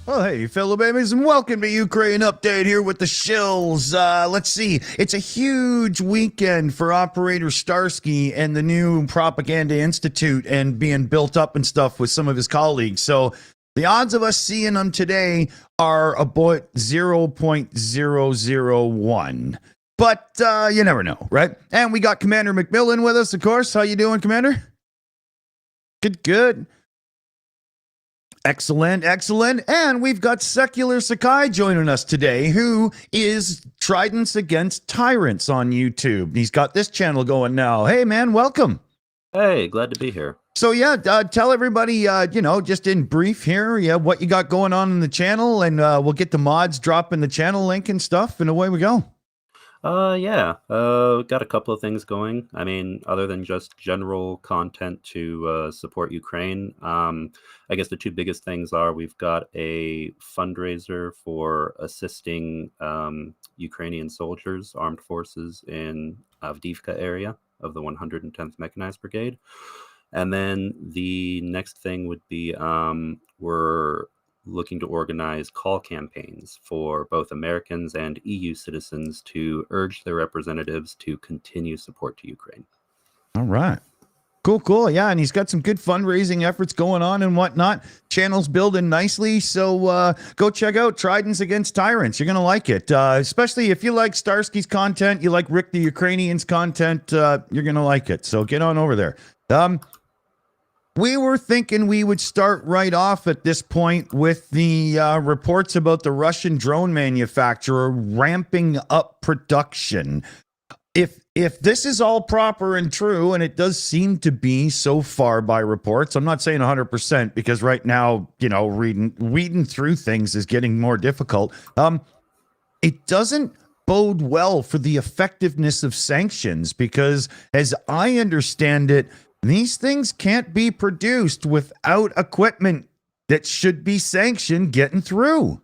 Well, hey, fellow babies, and welcome to Ukraine Update here with the Shills. Let's see. It's a huge weekend for Operator Starsky and the new Propaganda Institute and being built up and stuff with some of his colleagues. So the odds of us seeing them today are about 0.001. But you never know, right? And we got Commander McMillan with us, of course. How you doing, Commander? Good. Excellent. And we've got Secular Sekai joining us today, who is Tridents against Tyrants on YouTube. He's got this channel going now. Hey, man, welcome. Hey, glad to be here. So, yeah, tell everybody, just in brief here, what you got going on in the channel, and we'll get the mods dropping the channel link and stuff, and away we go. Got a couple of things going. I mean, other than just general content to support Ukraine, I guess the two biggest things are we've got a fundraiser for assisting Ukrainian soldiers, armed forces in Avdiivka area of the 110th Mechanized Brigade. And then the next thing would be we're looking to organize call campaigns for both Americans and EU citizens to urge their representatives to continue support to Ukraine. All right. Cool. Yeah, and he's got some good fundraising efforts going on and whatnot. Channel's building nicely, so go check out Tridents Against Tyrants. You're going to like it, especially if you like Starsky's content, you like Rick the Ukrainian's content, you're going to like it. So get on over there. We were thinking we would start right off at this point with the reports about the Russian drone manufacturer ramping up production. If this is all proper and true, and it does seem to be so far by reports, I'm not saying 100% because right now, weeding through things is getting more difficult. It doesn't bode well for the effectiveness of sanctions because, as I understand it, these things can't be produced without equipment that should be sanctioned getting through.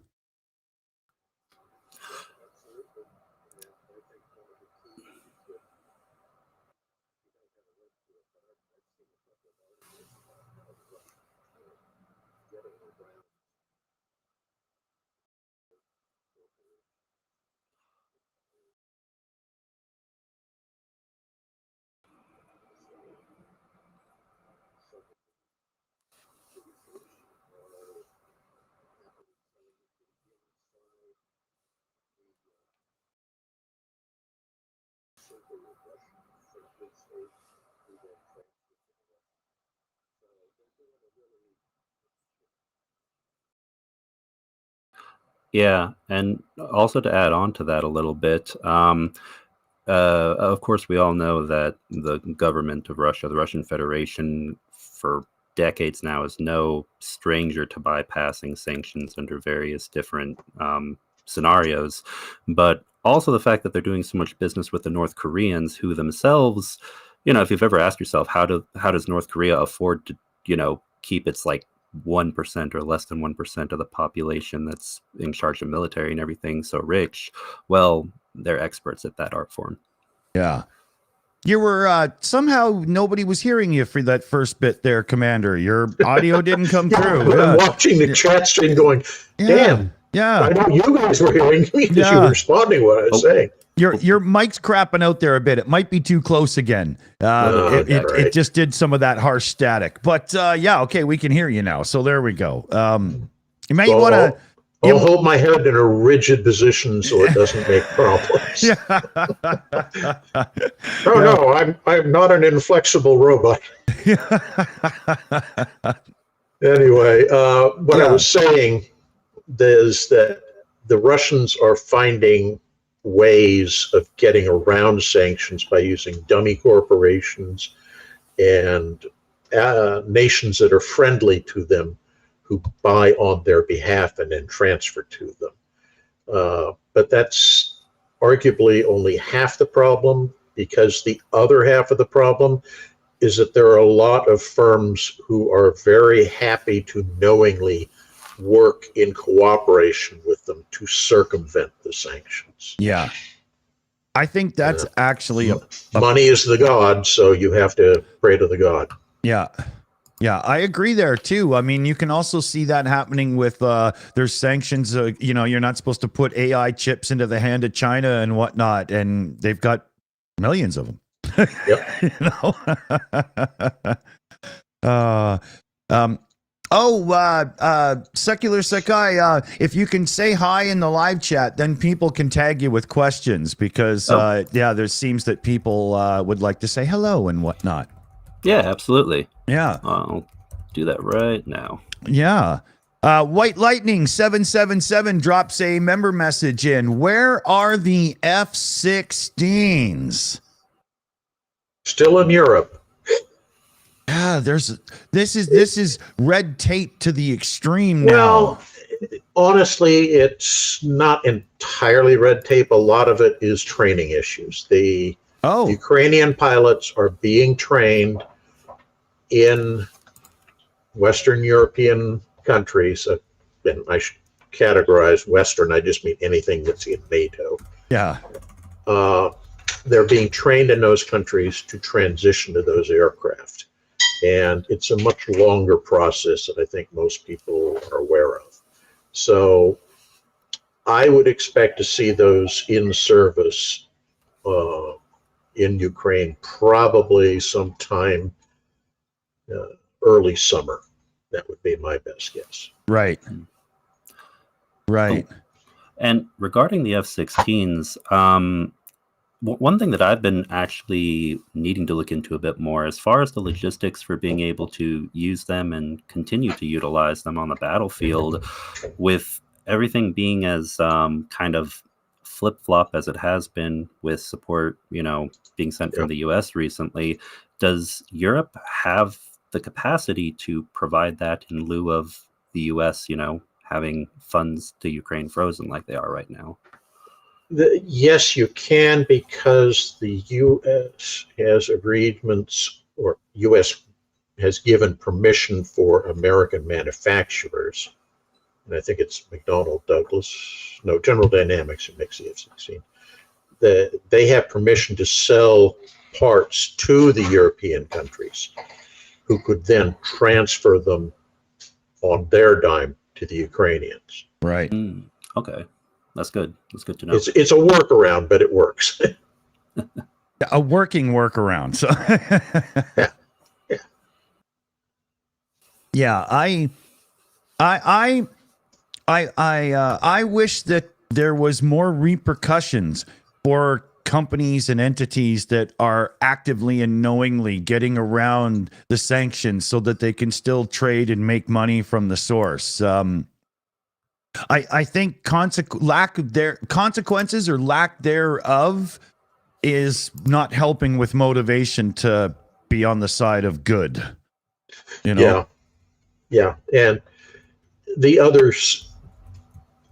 Yeah, and also to add on to that a little bit, of course, we all know that the government of Russia, the Russian Federation, for decades now is no stranger to bypassing sanctions under various different scenarios. But also the fact that they're doing so much business with the North Koreans, who themselves, if you've ever asked yourself, how does North Korea afford to, keep its like 1% or less than 1% of the population that's in charge of military and everything so rich? Well, they're experts at that art form. Yeah. You were somehow nobody was hearing you for that first bit there, Commander. Your audio didn't come through. I'm watching the chat stream going, Yeah. damn. Yeah. I know you guys were hearing me because you Yeah. were responding to what I was saying. Your mic's crapping out there a bit. It might be too close again. It just did some of that harsh static. But yeah, okay, we can hear you now. So there we go. You might want to. I'll hold my head in a rigid position so it doesn't make problems. No, I'm not an inflexible robot. Anyway, what I was saying is that the Russians are finding ways of getting around sanctions by using dummy corporations and nations that are friendly to them who buy on their behalf and then transfer to them. But that's arguably only half the problem, because the other half of the problem is that there are a lot of firms who are very happy to knowingly work in cooperation with them to circumvent the sanctions. Yeah. I think that's actually money is the god, so you have to pray to the god. Yeah. Yeah, I agree there too. I mean, you can also see that happening with there's sanctions. You're not supposed to put AI chips into the hand of China and whatnot, and they've got millions of them. Yep. Secular Sekai, if you can say hi in the live chat, then people can tag you with questions, because there seems that people would like to say hello and whatnot. Yeah, absolutely. Yeah. I'll do that right now. Yeah. White Lightning 777 drops a member message in. Where are the F-16s? Still in Europe. Yeah, this is red tape to the extreme now. Well, honestly, it's not entirely red tape. A lot of it is training issues. The Ukrainian pilots are being trained in Western European countries, and I should categorize Western, I just mean anything that's in NATO. Yeah. They're being trained in those countries to transition to those aircraft. And it's a much longer process than I think most people are aware of. So I would expect to see those in service in Ukraine probably sometime early summer. That would be my best guess. Right. Right. Oh. And regarding the F-16s, one thing that I've been actually needing to look into a bit more, as far as the logistics for being able to use them and continue to utilize them on the battlefield, with everything being as kind of flip-flop as it has been with support, being sent from the US recently, does Europe have the capacity to provide that in lieu of the US, having funds to Ukraine frozen like they are right now? Yes, you can, because the U.S. has agreements, or U.S. has given permission for American manufacturers, and I think it's McDonnell Douglas, no, General Dynamics who makes the F-16. They have permission to sell parts to the European countries, who could then transfer them on their dime to the Ukrainians. Right. Okay. That's good. That's good to know. It's a workaround, but it works. A working workaround. So yeah, I wish that there was more repercussions for companies and entities that are actively and knowingly getting around the sanctions so that they can still trade and make money from the source. I think consequences or lack thereof is not helping with motivation to be on the side of good. You know? Yeah. And the others,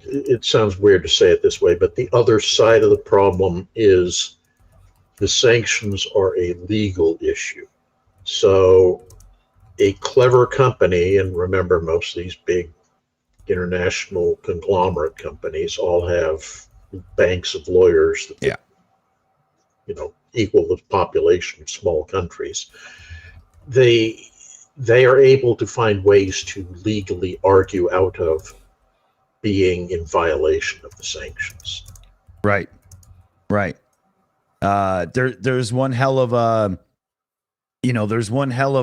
it sounds weird to say it this way, but the other side of the problem is the sanctions are a legal issue. So a clever company, and remember, most of these big international conglomerate companies all have banks of lawyers that, equal the population of small countries. They are able to find ways to legally argue out of being in violation of the sanctions. Right. There's one hell of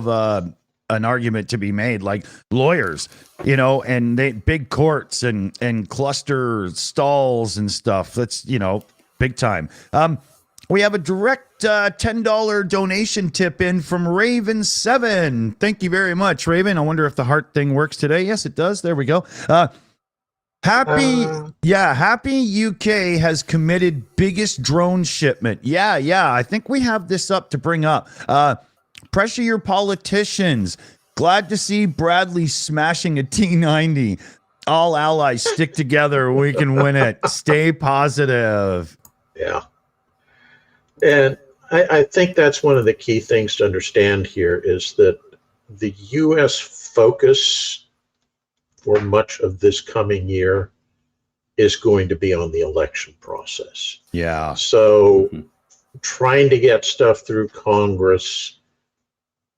a, an argument to be made, like lawyers, and they big courts and cluster stalls and stuff. That's, big time. We have a direct $10 donation tip in from Raven7. Thank you very much, Raven. I wonder if the heart thing works today. Yes, it does. There we go. Happy UK has committed biggest drone shipment. Yeah. I think we have this up to bring up. Pressure your politicians. Glad to see Bradley smashing a T90. All allies stick together. We can win it. Stay positive. Yeah. And I think that's one of the key things to understand here is that the U.S. focus for much of this coming year is going to be on the election process. Yeah. So trying to get stuff through Congress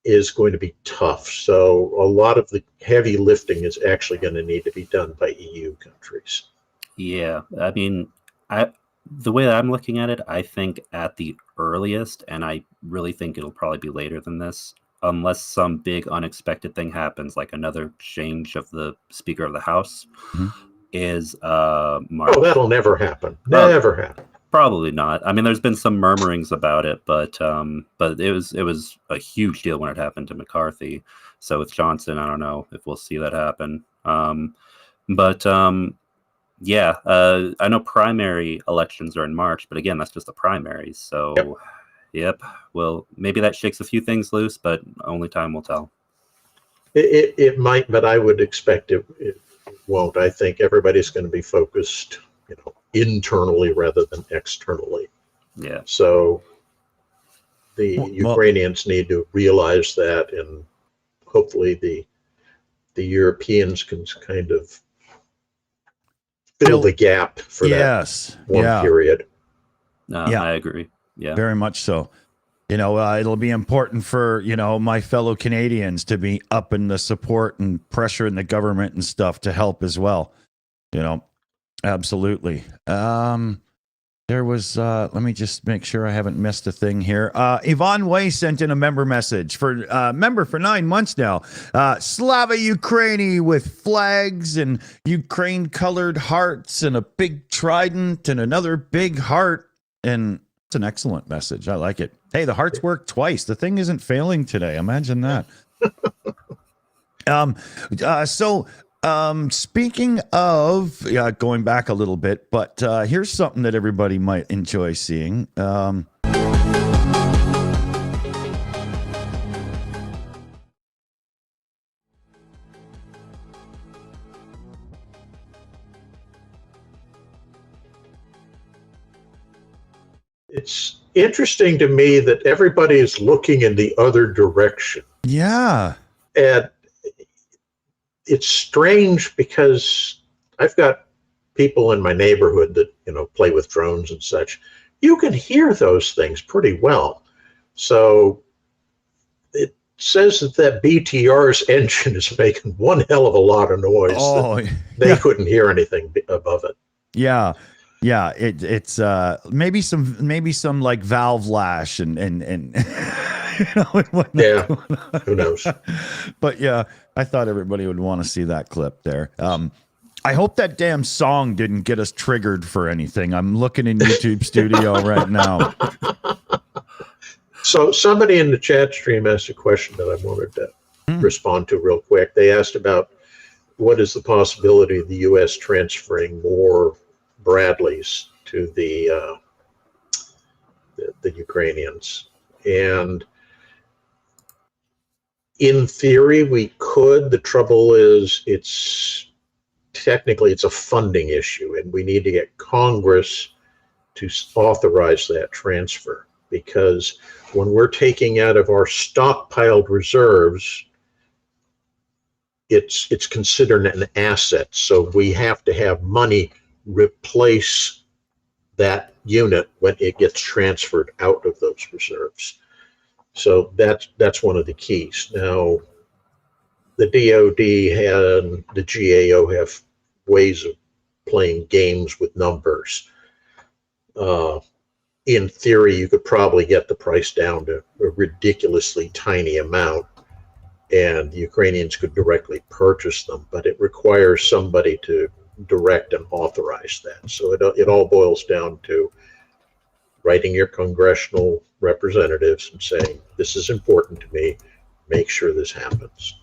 is going to be tough. So a lot of the heavy lifting is actually going to need to be done by EU countries. Yeah. I mean, the way that I'm looking at it, I think at the earliest, and I really think it'll probably be later than this, unless some big unexpected thing happens, like another change of the Speaker of the House, is March. Oh, that'll never happen. Never happen. Probably not. I mean, there's been some murmurings about it, but it was a huge deal when it happened to McCarthy. So with Johnson, I don't know if we'll see that happen. Yeah, I know primary elections are in March, but again, that's just the primaries. So, yep. Well, maybe that shakes a few things loose, but only time will tell. It might, but I would expect it won't. I think everybody's going to be focused, internally rather than externally. Yeah. So the Ukrainians need to realize that, and hopefully the Europeans can kind of fill the gap for that one period. I agree. Yeah, very much so. It'll be important for, my fellow Canadians to be up in the support and pressure in the government and stuff to help as well. Absolutely. There was, let me just make sure I haven't missed a thing here. Yvonne Way sent in a member message for member for 9 months now. Slava Ukraini with flags and Ukraine colored hearts and a big trident and another big heart. And it's an excellent message. I like it. Hey, the hearts work twice. The thing isn't failing today. Imagine that. Speaking of going back a little bit, but here's something that everybody might enjoy seeing. It's interesting to me that everybody is looking in the other direction. Yeah. And it's strange because I've got people in my neighborhood that, play with drones and such. You can hear those things pretty well. So it says that BTR's engine is making one hell of a lot of noise. Oh, they couldn't hear anything above it. Yeah. Yeah, it's maybe some like valve lash and yeah, who knows? But yeah, I thought everybody would want to see that clip there. I hope that damn song didn't get us triggered for anything. I'm looking in YouTube Studio right now. So somebody in the chat stream asked a question that I wanted to respond to real quick. They asked about what is the possibility of the U.S. transferring more Bradleys to the Ukrainians? And in theory, we could. The trouble is, technically it's a funding issue, and we need to get Congress to authorize that transfer, because when we're taking out of our stockpiled reserves, it's considered an asset. So we have to have money replace that unit when it gets transferred out of those reserves. So that's one of the keys. Now, the DoD and the GAO have ways of playing games with numbers. In theory, you could probably get the price down to a ridiculously tiny amount, and the Ukrainians could directly purchase them, but it requires somebody to direct and authorize that. So it all boils down to writing your congressional representatives and saying, this is important to me, make sure this happens.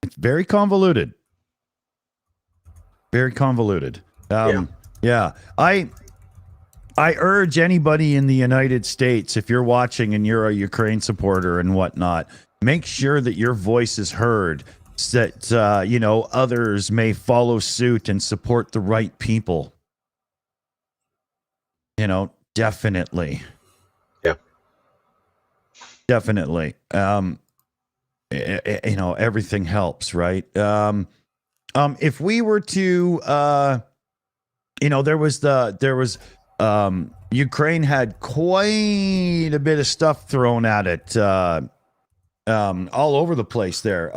It's very convoluted. Very convoluted. Yeah. I urge anybody in the United States, if you're watching and you're a Ukraine supporter and whatnot, make sure that your voice is heard, so that others may follow suit and support the right people. Definitely. Yeah. Definitely. Everything helps, right? If we were to, Ukraine had quite a bit of stuff thrown at it, all over the place there.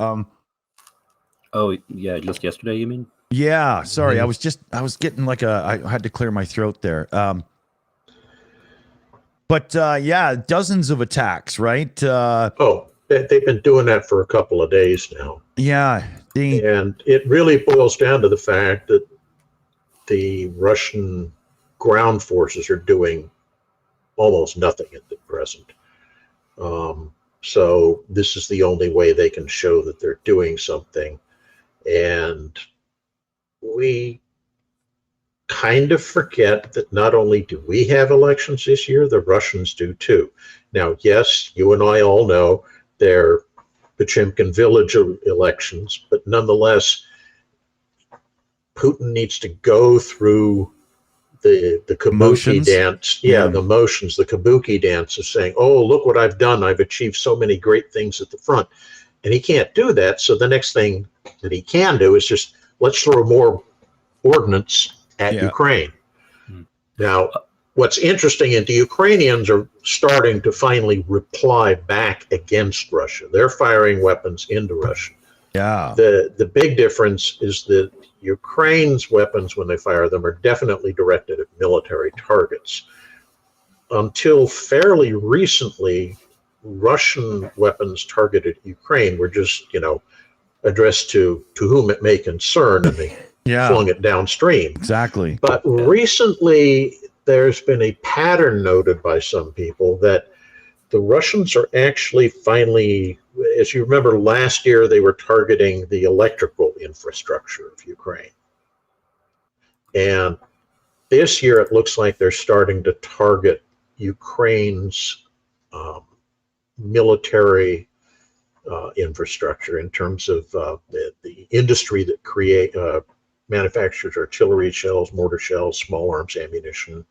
Oh yeah, just yesterday, you mean? Yeah, sorry, I was getting I had to clear my throat there. But dozens of attacks, right? They've been doing that for a couple of days now. Yeah. And it really boils down to the fact that the Russian ground forces are doing almost nothing at the present. So this is the only way they can show that they're doing something. And we kind of forget that not only do we have elections this year, the Russians do too. Now, yes, you and I all know they're Pochimkin village elections, but nonetheless, Putin needs to go through the kabuki motions. Dance. The motions, the kabuki dance of saying, oh, look what I've done. I've achieved so many great things at the front. And he can't do that. So the next thing that he can do is just, let's throw more ordnance at Ukraine. Now, what's interesting is the Ukrainians are starting to finally reply back against Russia. They're firing weapons into Russia. Yeah. The big difference is that Ukraine's weapons, when they fire them, are definitely directed at military targets. Until fairly recently, Russian weapons targeted Ukraine were just, addressed to whom it may concern, and they flung it downstream. Exactly. But recently, there's been a pattern noted by some people that the Russians are actually finally, as you remember, last year they were targeting the electrical infrastructure of Ukraine. And this year it looks like they're starting to target Ukraine's military infrastructure in terms of the industry that manufactures artillery shells, mortar shells, small arms ammunition,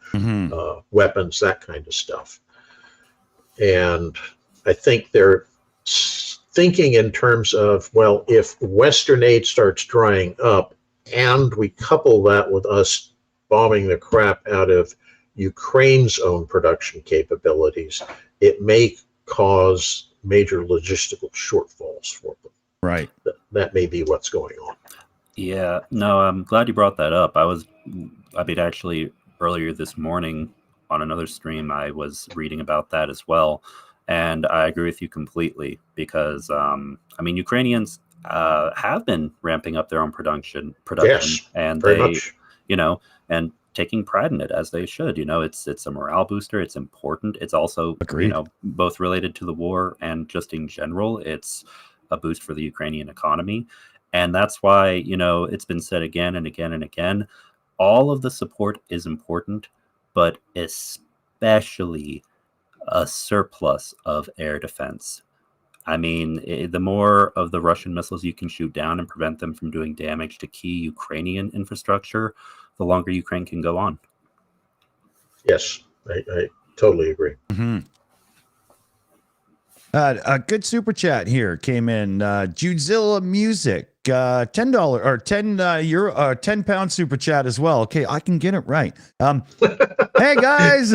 weapons, that kind of stuff. And I think they're thinking in terms of, well, if Western aid starts drying up and we couple that with us bombing the crap out of Ukraine's own production capabilities, it may cause major logistical shortfalls for them. Right. That may be what's going on. Yeah, no, I'm glad you brought that up. Actually, earlier this morning on another stream, I was reading about that as well. And I agree with you completely because, Ukrainians have been ramping up their own production, yes, and very much. And taking pride in it, as they should. It's a morale booster. It's important. It's also, Agreed. Both related to the war and just in general, it's a boost for the Ukrainian economy. And that's why, you know, it's been said again and again and again, all of the support is important, but especially a surplus of air defense. I mean, the more of the Russian missiles you can shoot down and prevent them from doing damage to key Ukrainian infrastructure, the longer Ukraine can go on. Yes, I totally agree. Mm-hmm. A good super chat here came in. Judzilla Music, $10 or 10 euro, £10 super chat as well. Okay, I can get it right. Hey guys,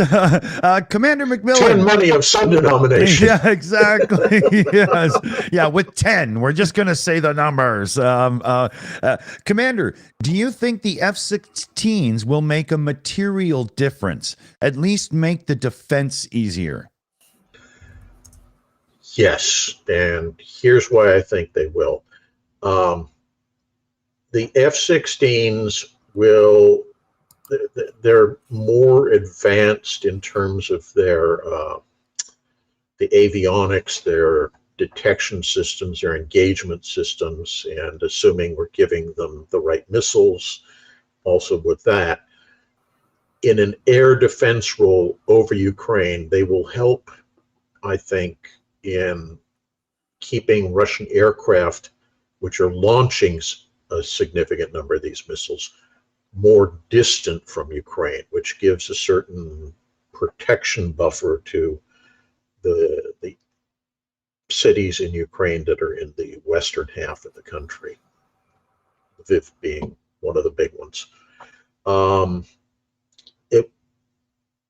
Commander McMillan. 10 money of some denomination. Yeah, exactly. Yes, yeah. With 10, we're just gonna say the numbers. Commander, do you think the F-16s will make a material difference? At least make the defense easier. Yes, and here's why I think they will. The F-16s will, they're more advanced in terms of their the avionics, their detection systems, their engagement systems, and assuming we're giving them the right missiles, also with that, in an air defense role over Ukraine, they will help, I think, in keeping Russian aircraft, which are launching a significant number of these missiles, more distant from Ukraine, which gives a certain protection buffer to the cities in Ukraine that are in the western half of the country, Lviv being one of the big ones.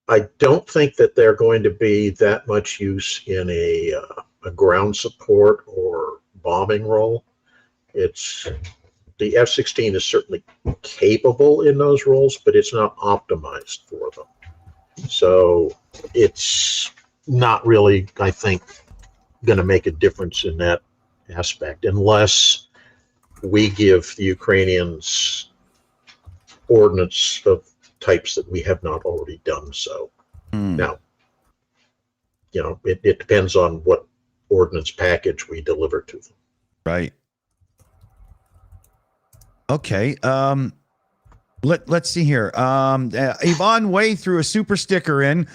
I don't think that they're going to be that much use in a ground support or bombing role. It's the F-16 is certainly capable in those roles, but it's not optimized for them. So it's not really, I think, going to make a difference in that aspect unless we give the Ukrainians ordnance of types that we have not already done so. Now, you know, it depends on what ordnance package we deliver to them. Right. Okay. Let's see here. Yvonne Way threw a super sticker in.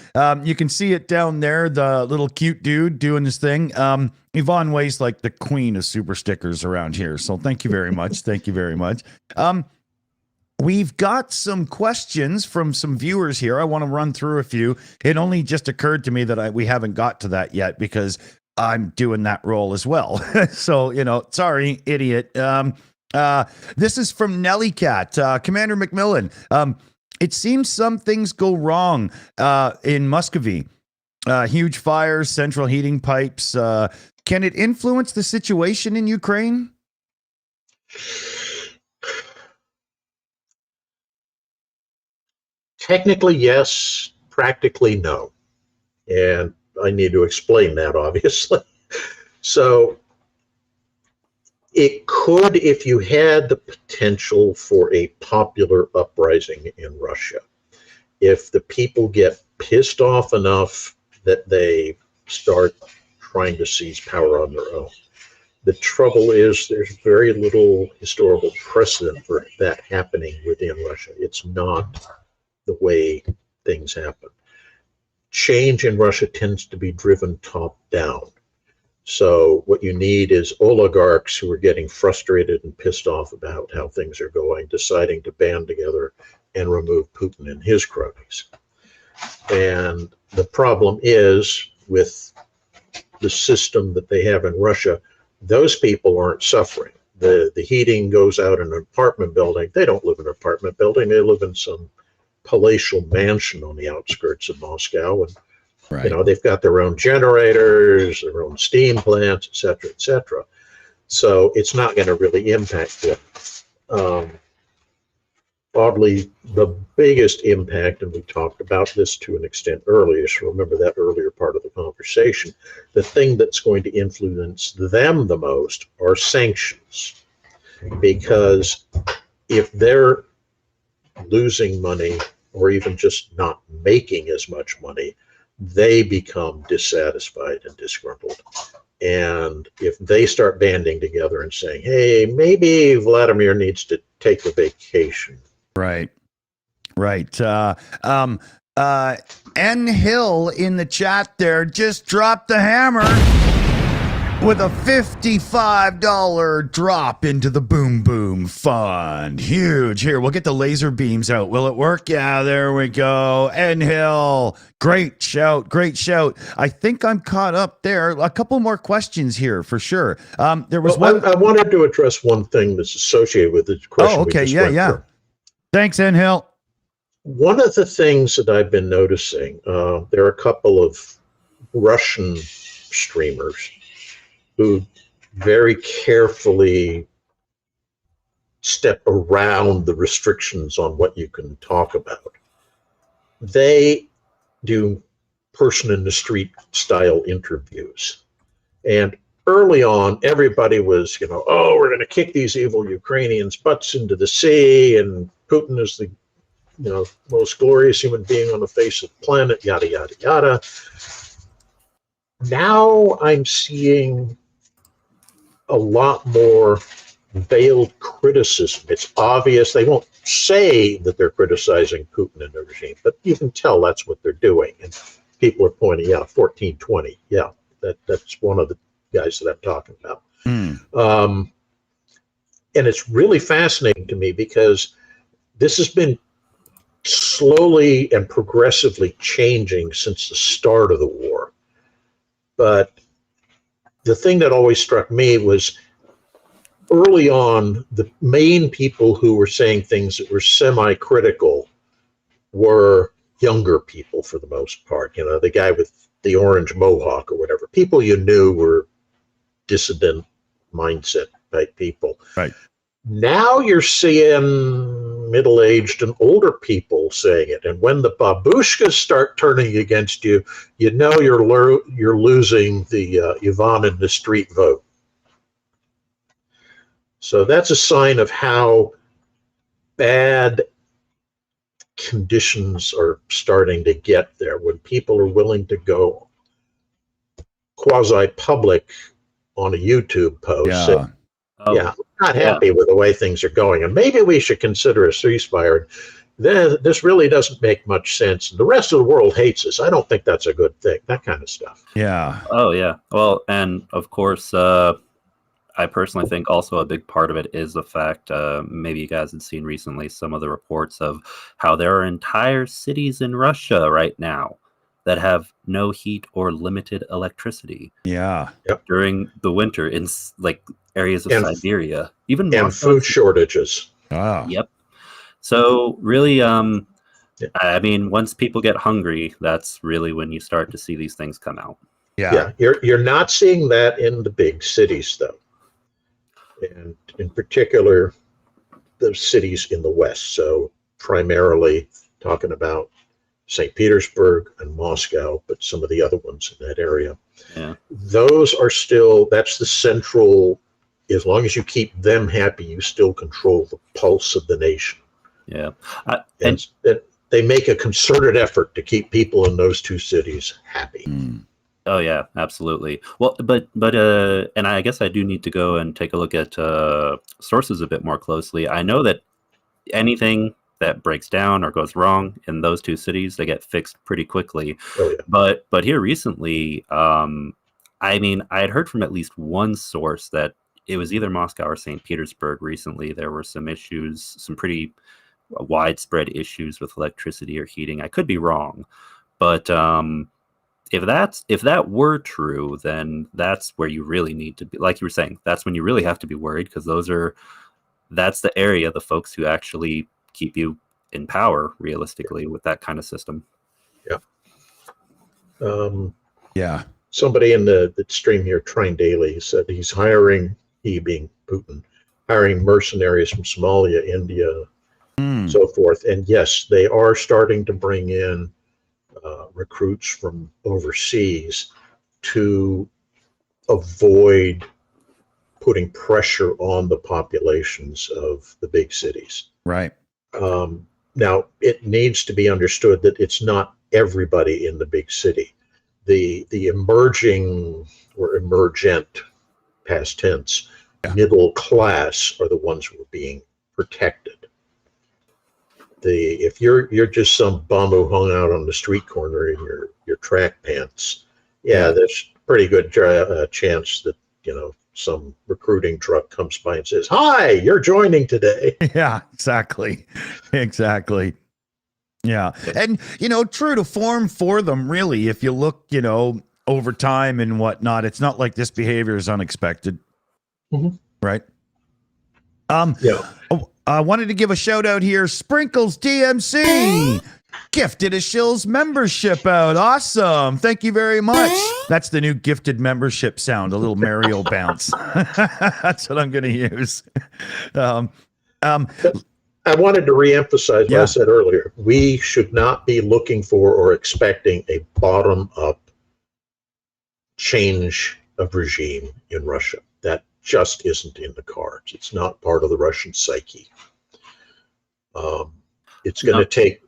You can see it down there, the little cute dude doing his thing. Yvonne Way's like the queen of super stickers around here. So thank you very much. Thank you very much. We've got some questions from some viewers here. I want to run through a few. It only just occurred to me that we haven't got to that yet because I'm doing that role as well. So, you know, sorry, idiot. This is from Nelly Cat. Commander McMillan, it seems some things go wrong in Muscovy. Huge fires, central heating pipes. Can it influence the situation in Ukraine? Technically, yes. Practically, no. And I need to explain that, obviously. So it could, if you had the potential for a popular uprising in Russia, if the people get pissed off enough that they start trying to seize power on their own. The trouble is there's very little historical precedent for that happening within Russia. It's not the way things happen. Change in Russia tends to be driven top down. So what you need is oligarchs who are getting frustrated and pissed off about how things are going, deciding to band together and remove Putin and his cronies. And the problem is with the system that they have in Russia, those people aren't suffering. The heating goes out in an apartment building. They don't live in an apartment building. They live in some palatial mansion on the outskirts of Moscow, and Right. you know, they've got their own generators, their own steam plants, et cetera, et cetera. So it's not going to really impact them. Oddly, the biggest impact, and we talked about this to an extent earlier, so remember that earlier part of the conversation, the thing that's going to influence them the most are sanctions. Because if they're losing money or even just not making as much money, they become dissatisfied and disgruntled. And if they start banding together and saying, hey, maybe Vladimir needs to take a vacation. Right. Right. N Hill in the chat there just dropped the hammer with a $55 drop into the Boom Boom Fund. Huge. Here, we'll get the laser beams out. Will it work? Yeah, there we go. N Hill. Great shout. Great shout. I think I'm caught up there. A couple more questions here for sure. There was one. I wanted to address one thing that's associated with the question. Oh, okay. We just went through. Thanks, N Hill. One of the things that I've been noticing, there are a couple of Russian streamers who very carefully step around the restrictions on what you can talk about. They do person in the street style interviews. And early on, everybody was, oh, we're going to kick these evil Ukrainians' butts into the sea, and Putin is the most glorious human being on the face of the planet, yada, yada, yada. Now I'm seeing a lot more veiled criticism. It's obvious. They won't say that they're criticizing Putin and the regime, but you can tell that's what they're doing. And people are pointing, 1420. Yeah, that's one of the guys that I'm talking about. And it's really fascinating to me because this has been slowly and progressively changing since the start of the war. But the thing that always struck me was early on, the main people who were saying things that were semi-critical were younger people for the most part. The guy with the orange mohawk or whatever. People you knew were dissident mindset type people. Right. Now you're seeing middle-aged and older people saying it. And when the babushkas start turning against you, you know you're losing the Yvonne in the street vote. So that's a sign of how bad conditions are starting to get there, when people are willing to go quasi-public on a YouTube post. Yeah. Yeah, we're not happy with the way things are going, and maybe we should consider a ceasefire. This really doesn't make much sense. The rest of the world hates us. I don't think that's a good thing, that kind of stuff. Yeah. Oh, yeah. Well, and of course, I personally think also a big part of it is the fact, maybe you guys had seen recently some of the reports of how there are entire cities in Russia right now that have no heat or limited electricity. Yeah. During the winter in areas of Siberia, even and food shortages. Oh. Yep. So really, I mean, once people get hungry, that's really when you start to see these things come out. Yeah. You're not seeing that in the big cities though, and in particular, the cities in the West. So primarily talking about St. Petersburg and Moscow, but some of the other ones in that area. Yeah. Those are still, that's the central, as long as you keep them happy, you still control the pulse of the nation. Yeah. And they make a concerted effort to keep people in those two cities happy. Oh yeah, absolutely. Well, but and I guess I do need to go and take a look at sources a bit more closely. I know that anything that breaks down or goes wrong in those two cities, they get fixed pretty quickly. Oh, yeah. But here recently, I mean, I had heard from at least one source that it was either Moscow or St. Petersburg recently. There were some issues, some pretty widespread issues with electricity or heating. I could be wrong, but if that were true, then that's where you really need to be. Like you were saying, that's when you really have to be worried, because that's the area, the folks who actually keep you in power realistically with that kind of system. Yeah. Somebody in the stream here, Train Daily, said he's hiring, he being Putin, hiring mercenaries from Somalia, India, so forth. And yes, they are starting to bring in recruits from overseas to avoid putting pressure on the populations of the big cities. Right. Now, it needs to be understood that it's not everybody in the big city. the emerging or emergent, past tense, Yeah. middle class are the ones who are being protected. If you're just some bum who hung out on the street corner in your track pants, Yeah. there's pretty good chance that some recruiting truck comes by and says, "Hi, you're joining today." Yeah, exactly. Exactly. Yeah. And, true to form for them, really, if you look, over time and whatnot, it's not like this behavior is unexpected. Mhm. Right. Yeah. I wanted to give a shout out here. Sprinkles DMC gifted a Shills membership out. Awesome. Thank you very much. That's the new gifted membership sound, a little Mario bounce. That's what I'm going to use. I wanted to reemphasize what Yeah. I said earlier. We should not be looking for or expecting a bottom-up change of regime in Russia. That just isn't in the cards. It's not part of the Russian psyche. It's going to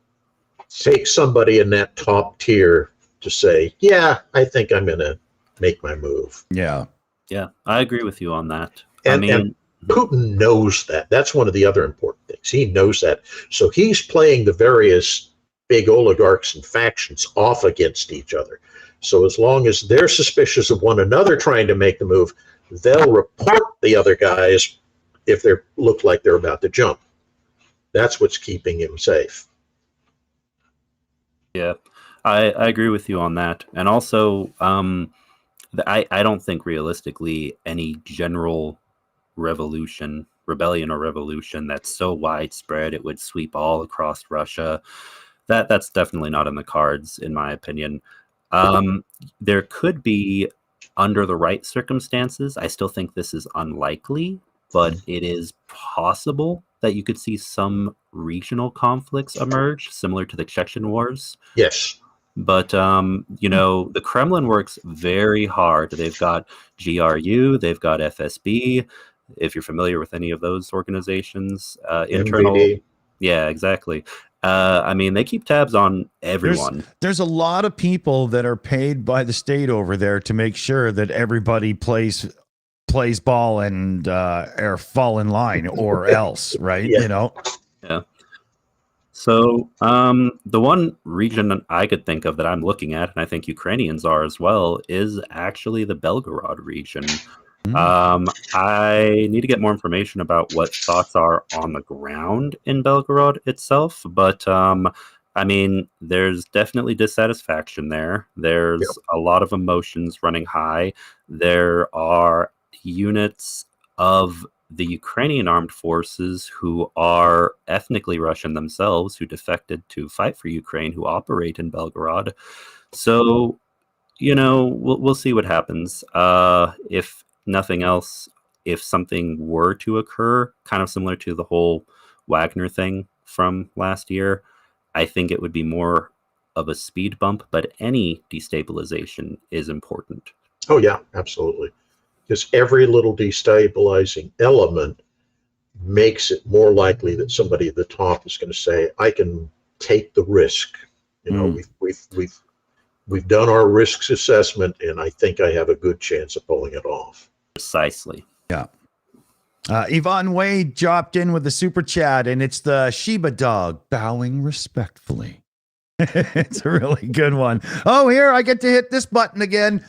take somebody in that top tier to say, "Yeah, I think I'm going to make my move." Yeah. Yeah, I agree with you on that. And Putin knows that. That's one of the other important things. He knows that. So he's playing the various big oligarchs and factions off against each other. So as long as they're suspicious of one another trying to make the move, they'll report the other guys if they look like they're about to jump. That's what's keeping him safe. Yeah, I agree with you on that. And also, I don't think realistically any general rebellion or revolution that's so widespread it would sweep all across Russia. That's definitely not in the cards, in my opinion. There could be, under the right circumstances. I still think this is unlikely, but it is possible that you could see some regional conflicts emerge, similar to the Chechen wars. Yes. But, the Kremlin works very hard. They've got GRU, they've got FSB. If you're familiar with any of those organizations, internal. MVD. Yeah, exactly. They keep tabs on everyone. There's a lot of people that are paid by the state over there to make sure that everybody plays ball and or fall in line or else, right? Yeah. Yeah. So the one region I could think of that I'm looking at, and I think Ukrainians are as well, is actually the Belgorod region. I need to get more information about what thoughts are on the ground in Belgorod itself, but there's definitely dissatisfaction there. There's a lot of emotions running high. There are units of the Ukrainian armed forces who are ethnically Russian themselves, who defected to fight for Ukraine, who operate in Belgorod. So, we'll see what happens. If nothing else, if something were to occur, kind of similar to the whole Wagner thing from last year, I think it would be more of a speed bump, but any destabilization is important. Oh, yeah, absolutely. Because every little destabilizing element makes it more likely that somebody at the top is going to say, "I can take the risk." We've done our risks assessment, and I think I have a good chance of pulling it off. Precisely. Yeah. Yvonne Wade dropped in with the super chat, and it's the Shiba dog bowing respectfully. It's a really good one. Oh, here I get to hit this button again.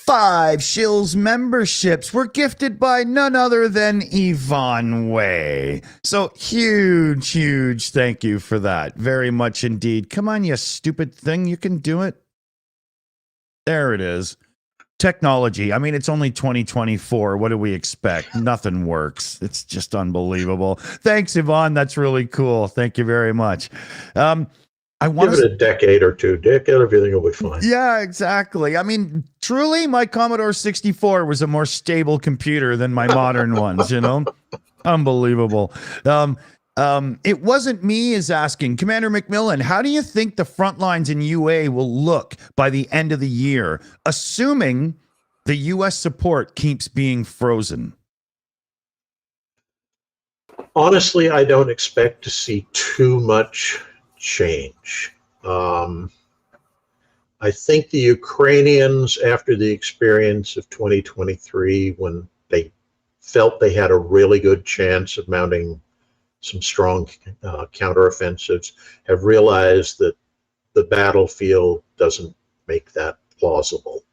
5 Shills memberships were gifted by none other than Yvonne Way. So huge thank you for that. Very much indeed. Come on, you stupid thing. You can do it. There it is. Technology. It's only 2024. What do we expect? Nothing works. It's just unbelievable. Thanks, Yvonne. That's really cool. Thank you very much. I want Give it a decade or two. Everything will be fine. Yeah, exactly. Truly, my Commodore 64 was a more stable computer than my modern ones, Unbelievable. It wasn't me is asking, Commander McMillan, how do you think the front lines in UA will look by the end of the year, assuming the U.S. support keeps being frozen? Honestly, I don't expect to see too much change. I think the Ukrainians, after the experience of 2023, when they felt they had a really good chance of mounting some strong counteroffensives, have realized that the battlefield doesn't make that plausible.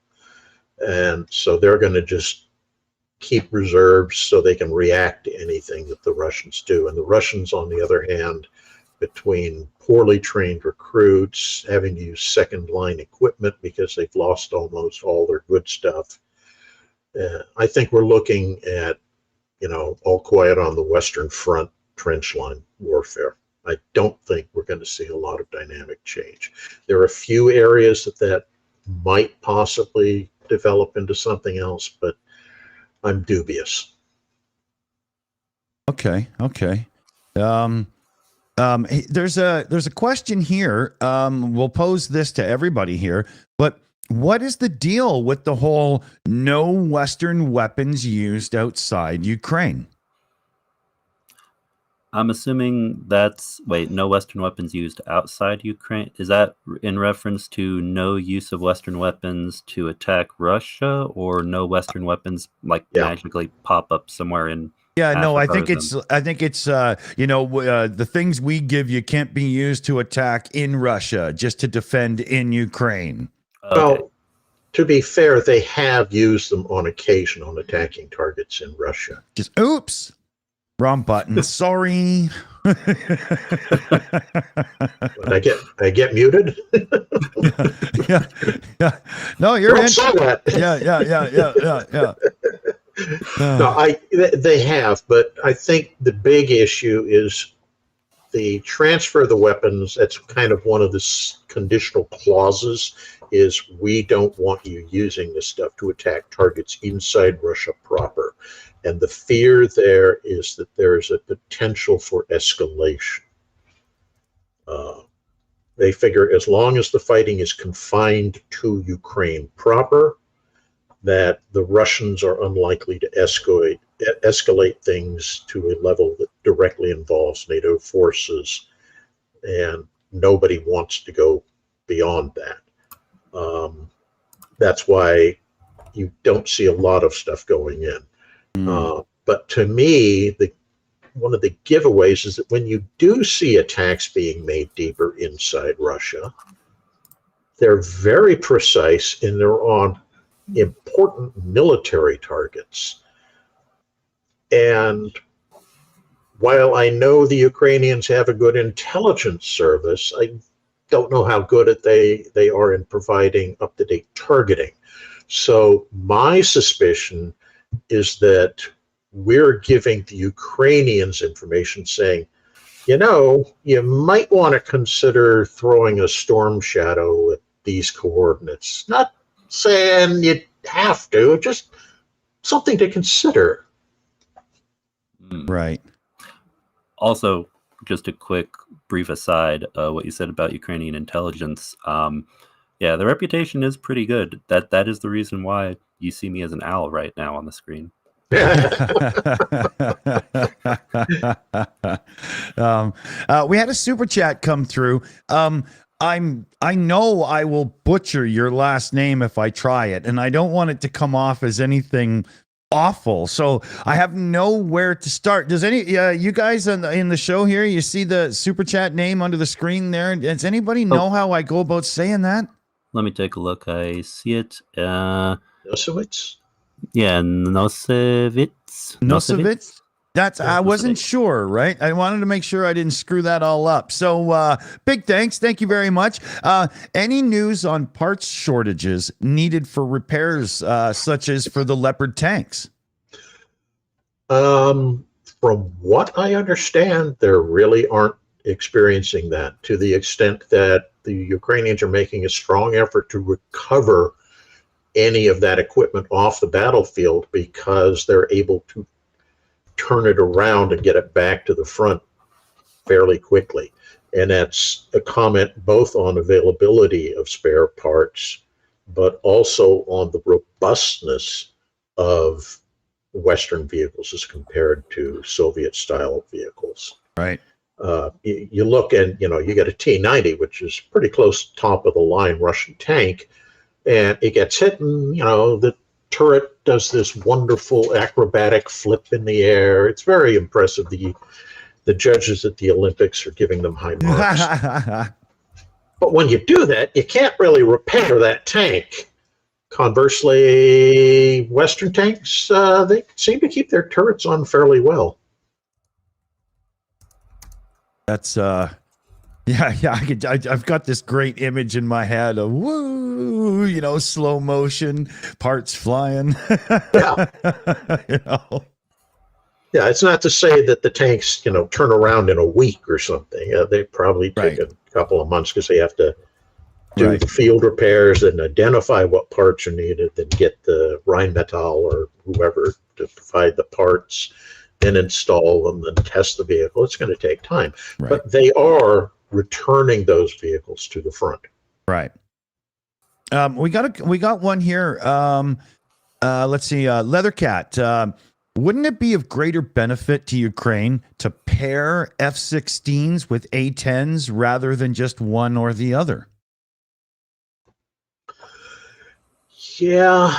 And so they're going to just keep reserves so they can react to anything that the Russians do. And the Russians, on the other hand, between poorly trained recruits, having to use second line equipment because they've lost almost all their good stuff, I think we're looking at, all quiet on the Western Front trench line warfare. I don't think we're going to see a lot of dynamic change. There are a few areas that might possibly develop into something else, but I'm dubious. Okay. There's a question here. We'll pose this to everybody here, but what is the deal with the whole no Western weapons used outside Ukraine? I'm assuming no Western weapons used outside Ukraine. Is that in reference to no use of Western weapons to attack Russia, or no Western weapons magically pop up somewhere in? Yeah, no, I Africa think it's the things we give you can't be used to attack in Russia, just to defend in Ukraine. Okay. Well, to be fair, they have used them on occasion on attacking targets in Russia. Just oops. Wrong button. Sorry. I get muted. yeah. No, you're in. Saw that. Yeah. No, they have, but I think the big issue is the transfer of the weapons. That's kind of one of the conditional clauses. Is we don't want you using this stuff to attack targets inside Russia proper. And the fear there is that there is a potential for escalation. They figure as long as the fighting is confined to Ukraine proper, that the Russians are unlikely to escalate things to a level that directly involves NATO forces, and nobody wants to go beyond that. That's why you don't see a lot of stuff going in. But to me, one of the giveaways is that when you do see attacks being made deeper inside Russia, they're very precise and they're on important military targets. And while I know the Ukrainians have a good intelligence service, I don't know how good they are in providing up-to-date targeting. So my suspicion is that we're giving the Ukrainians information saying, you might want to consider throwing a storm shadow at these coordinates. Not saying you have to, just something to consider. Right. Also, just a quick brief aside, what you said about Ukrainian intelligence. Yeah, the reputation is pretty good. That is the reason why you see me as an owl right now on the screen. We had a super chat come through. I know I will butcher your last name if I try it, and I don't want it to come off as anything awful. So I have nowhere to start. Does you guys in the show here, you see the super chat name under the screen there? Does anybody know how I go about saying that? Let me take a look. I see it. Nosowitz? Yeah, Nosevitz. That's I wasn't sure, right? I wanted to make sure I didn't screw that all up. So big thanks. Thank you very much. Any news on parts shortages needed for repairs, such as for the Leopard tanks? From what I understand, there really aren't experiencing that, to the extent that the Ukrainians are making a strong effort to recover any of that equipment off the battlefield because they're able to turn it around and get it back to the front fairly quickly. And that's a comment both on availability of spare parts, but also on the robustness of Western vehicles as compared to Soviet-style vehicles. Right. You look and, you get a T-90, which is pretty close to top of the line Russian tank, and it gets hit, and, the turret does this wonderful acrobatic flip in the air. It's very impressive. The judges at the Olympics are giving them high marks. But when you do that, you can't really repair that tank. Conversely, Western tanks, they seem to keep their turrets on fairly well. That's I've got this great image in my head of woo, slow motion, parts flying. Yeah. Yeah, it's not to say that the tanks, turn around in a week or something. They probably take a couple of months because they have to do the field repairs and identify what parts are needed, then get the Rheinmetall or whoever to provide the parts, then install them, then test the vehicle. It's going to take time. Right. But they are returning those vehicles to the front. Right. We got one here. Let's see. Leathercat. Wouldn't it be of greater benefit to Ukraine to pair F-16s with A-10s rather than just one or the other? Yeah.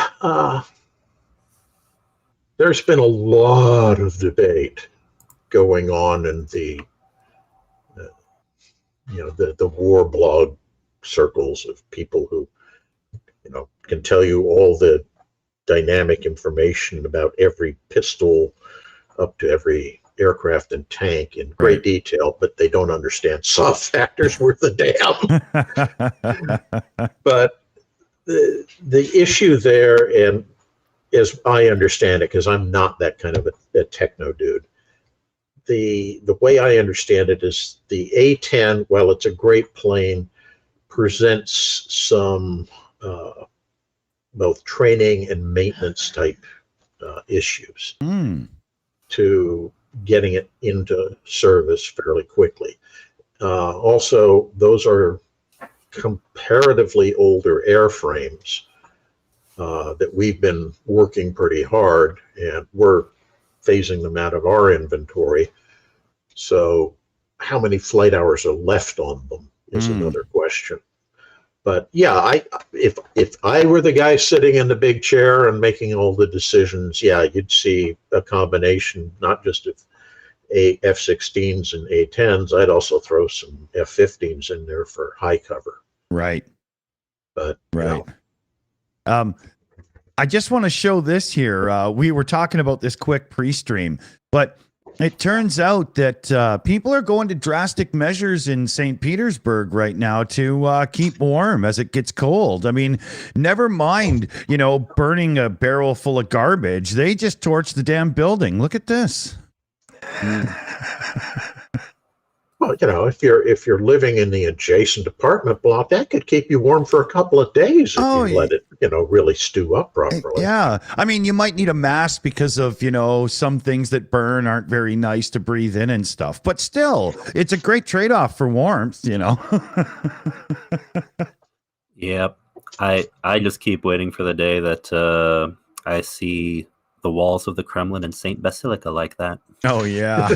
There's been a lot of debate going on in the war blog circles of people who, can tell you all the dynamic information about every pistol up to every aircraft and tank in great detail, but they don't understand soft factors worth a damn. But the issue there, and as I understand it, because I'm not that kind of a techno dude, the way I understand it is the A-10, while it's a great plane, presents some both training and maintenance type issues to getting it into service fairly quickly. Also, those are comparatively older airframes that we've been working pretty hard, and we're phasing them out of our inventory. So how many flight hours are left on them is another question. But yeah, if I were the guy sitting in the big chair and making all the decisions, yeah, you'd see a combination, not just of F-16s and A-10s. I'd also throw some F-15s in there for high cover. Right. But I just want to show this here. We were talking about this quick pre-stream, but it turns out that people are going to drastic measures in St. Petersburg right now to keep warm as it gets cold. I mean, never mind, burning a barrel full of garbage. They just torched the damn building. Look at this. Well, if you're living in the adjacent apartment block, that could keep you warm for a couple of days if you let it, really stew up properly. Yeah. I mean, you might need a mask because of, some things that burn aren't very nice to breathe in and stuff. But still, it's a great trade-off for warmth, Yep. I just keep waiting for the day that I see the walls of the Kremlin and St. Basilica like that. Oh, yeah.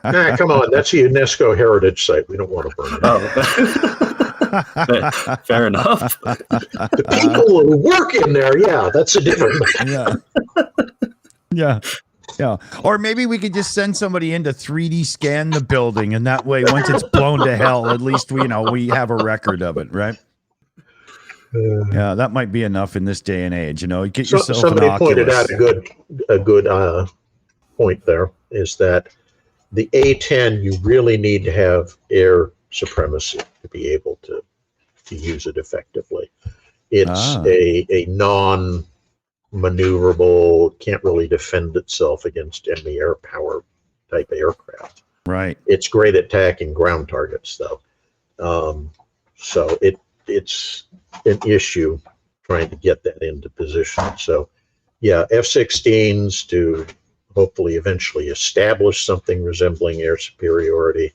Nah, come on, that's a UNESCO heritage site. We don't want to burn it. Oh. Fair enough. The people who work in there, yeah, that's a different matter. Yeah. Or maybe we could just send somebody in to 3D scan the building, and that way, once it's blown to hell, at least we have a record of it, right? Yeah, that might be enough in this day and age. Get yourself somebody an Oculus. pointed out a good point there is that the A-10, you really need to have air supremacy to be able to use it effectively. It's a non-maneuverable, can't really defend itself against any air power type aircraft. Right. It's great at attacking ground targets, though. So it's an issue trying to get that into position. So, yeah, F-16s to hopefully eventually establish something resembling air superiority,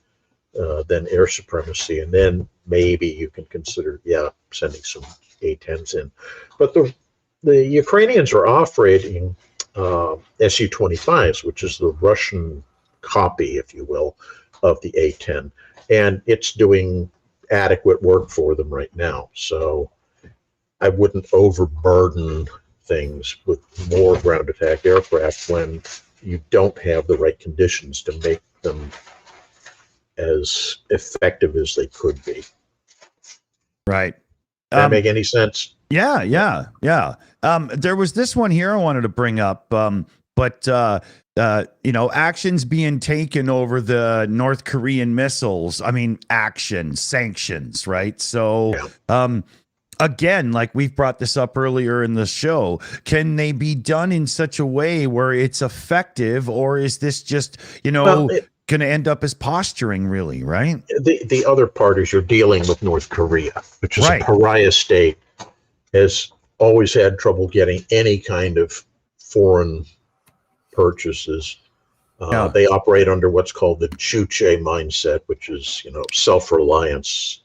then air supremacy, and then maybe you can consider, sending some A-10s in. But the Ukrainians are operating Su-25s, which is the Russian copy, if you will, of the A-10. And it's doing adequate work for them right now. So I wouldn't overburden things with more ground attack aircraft when you don't have the right conditions to make them as effective as they could be. Right. Does that make any sense? Yeah. There was this one here I wanted to bring up, but actions being taken over the North Korean missiles. I mean, sanctions, right? So, again, like we've brought this up earlier in the show, can they be done in such a way where it's effective, or is this just, going to end up as posturing, really, right? The other part is you're dealing with North Korea, which is Right. a pariah state, has always had trouble getting any kind of foreign purchases. They operate under what's called the Juche mindset, which is, self-reliance,